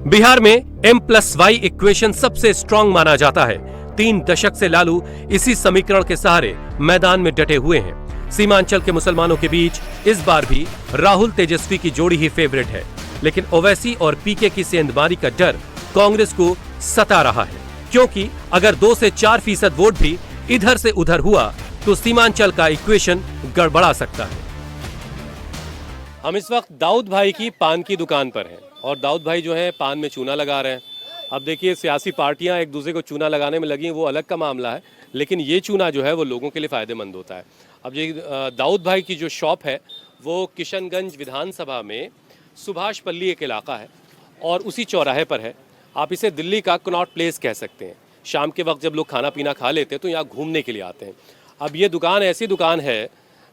बिहार में M+Y equation सबसे strong माना जाता है। 3 दशक से लालू इसी समीकरण के सहारे मैदान में डटे हुए हैं। सीमांचल के मुसलमानों के बीच इस बार भी राहुल तेजस्वी की जोड़ी ही फेवरेट है, लेकिन ओवैसी और पीके की सेंधमारी का डर कांग्रेस को सता रहा है, क्योंकि अगर 2 से 4% वोट भी इधर से उधर हुआ तो सीमांचल का इक्वेशन गड़बड़ा सकता है। हम इस वक्त दाऊद भाई की पान की दुकान पर हैं और दाऊद भाई जो है पान में चूना लगा रहे हैं। अब देखिए, सियासी पार्टियां एक दूसरे को चूना लगाने में लगी हैं, वो अलग का मामला है, लेकिन ये चूना जो है वो लोगों के लिए फ़ायदेमंद होता है। अब ये दाऊद भाई की जो शॉप है वो किशनगंज विधानसभा में सुभाष पल्ली एक इलाका है और उसी चौराहे पर है। आप इसे दिल्ली का कनॉट प्लेस कह सकते हैं। शाम के वक्त जब लोग खाना पीना खा लेते हैं तो यहाँ घूमने के लिए आते हैं। अब ये दुकान ऐसी दुकान है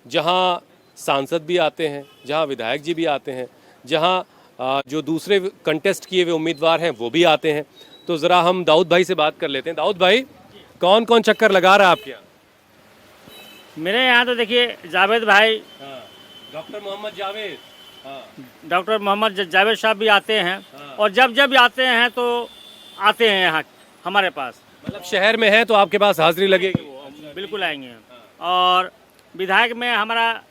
जहाँ सांसद भी आते हैं, जहाँ विधायक जी भी आते हैं, जहाँ जो दूसरे कंटेस्ट किए हुए उम्मीदवार हैं वो भी आते हैं। तो ज़रा हम दाऊद भाई से बात कर लेते हैं। दाऊद भाई, कौन कौन चक्कर लगा रहा है आपके यहाँ? मेरे यहाँ तो देखिए जावेद भाई, डॉक्टर मोहम्मद जावेद, डॉक्टर मोहम्मद जावेद साहब भी आते हैं और जब जब आते हैं तो आते हैं यहाँ हमारे पास। मतलब शहर में है तो आपके पास हाजिरी लगेगी? बिल्कुल आएंगे। और विधायक में हमारा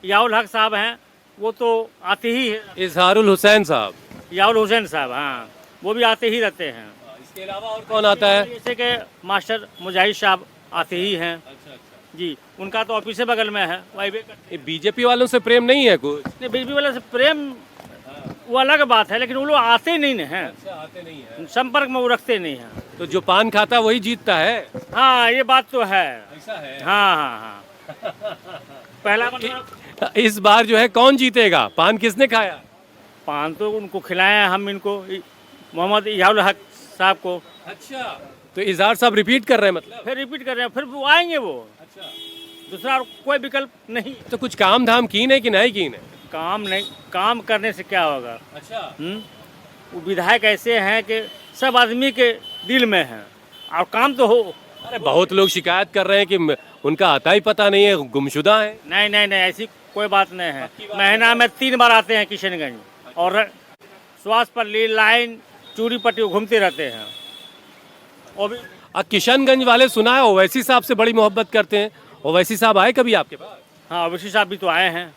याउल हक साहब हैं, वो तो आते ही है। इजहारुल हुसैन साहब, याउल हुसैन साहब, हाँ, वो भी आते ही रहते हैं। इसके अलावा और कौन आता है? जैसे कि मास्टर मुजाहिद साहब आते ही हैं। अच्छा। जी, उनका तो ऑफिस से बगल में है। ये बीजेपी वालों से प्रेम नहीं है कुछ? नहीं, बीजेपी वाले से प्रेम वो अलग बात है, लेकिन वो लोग आते नहीं हैं। अच्छा, आते नहीं है, संपर्क में वो रखते नहीं हैं। तो जो पान खाता वही जीतता है। हाँ, ये बात तो है। ऐसा है? हाँ हाँ हाँ। पहला इस बार जो है कौन जीतेगा? पान किसने खाया? पान तो उनको खिलाए हम, इनको मोहम्मद याउल हक साहब को। अच्छा, तो इजहार साहब रिपीट कर रहे हैं? मतलब फिर रिपीट कर रहे हैं, फिर वो आएंगे वो। अच्छा, दूसरा कोई विकल्प नहीं। तो कुछ काम धाम की नहीं कि नहीं की नहीं? काम नहीं, काम करने से क्या होगा? अच्छा, वो विधायक ऐसे हैं कि सब आदमी के दिल में हैं और काम तो हो। अरे बहुत लोग शिकायत कर रहे हैं कि उनका आता ही पता नहीं है, गुमशुदा है। नहीं नहीं नहीं, ऐसी कोई बात नहीं है। महीना में 3 बार आते हैं किशनगंज और स्वास्थ्य पर लाइन चूड़ी पट्टी घूमते रहते हैं। और भी किशनगंज वाले सुना है ओवैसी साहब से बड़ी मोहब्बत करते हैं। ओवैसी साहब आए कभी आपके पास? हाँ, ओवैसी साहब भी तो आए हैं।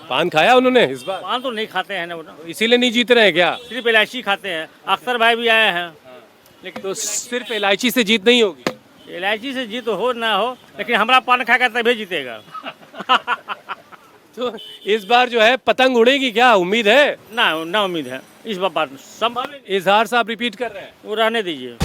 पान खाया उन्होंने इस बार? पान तो नहीं खाते हैं ना, इसीलिए नहीं जीत रहे हैं क्या? सिर्फ इलायची खाते हैं। अख्तर भाई भी आए हैं। लेकिन तो सिर्फ इलायची से जीत नहीं होगी? इलायची से जीत हो ना हो, लेकिन हमारा पान खाकर तभी जीतेगा। तो इस बार जो है पतंग उड़ेगी क्या? उम्मीद है? ना उम्मीद है इस बार संभव। इजहार साहब रिपीट कर रहे हैं? वो रहने दीजिए।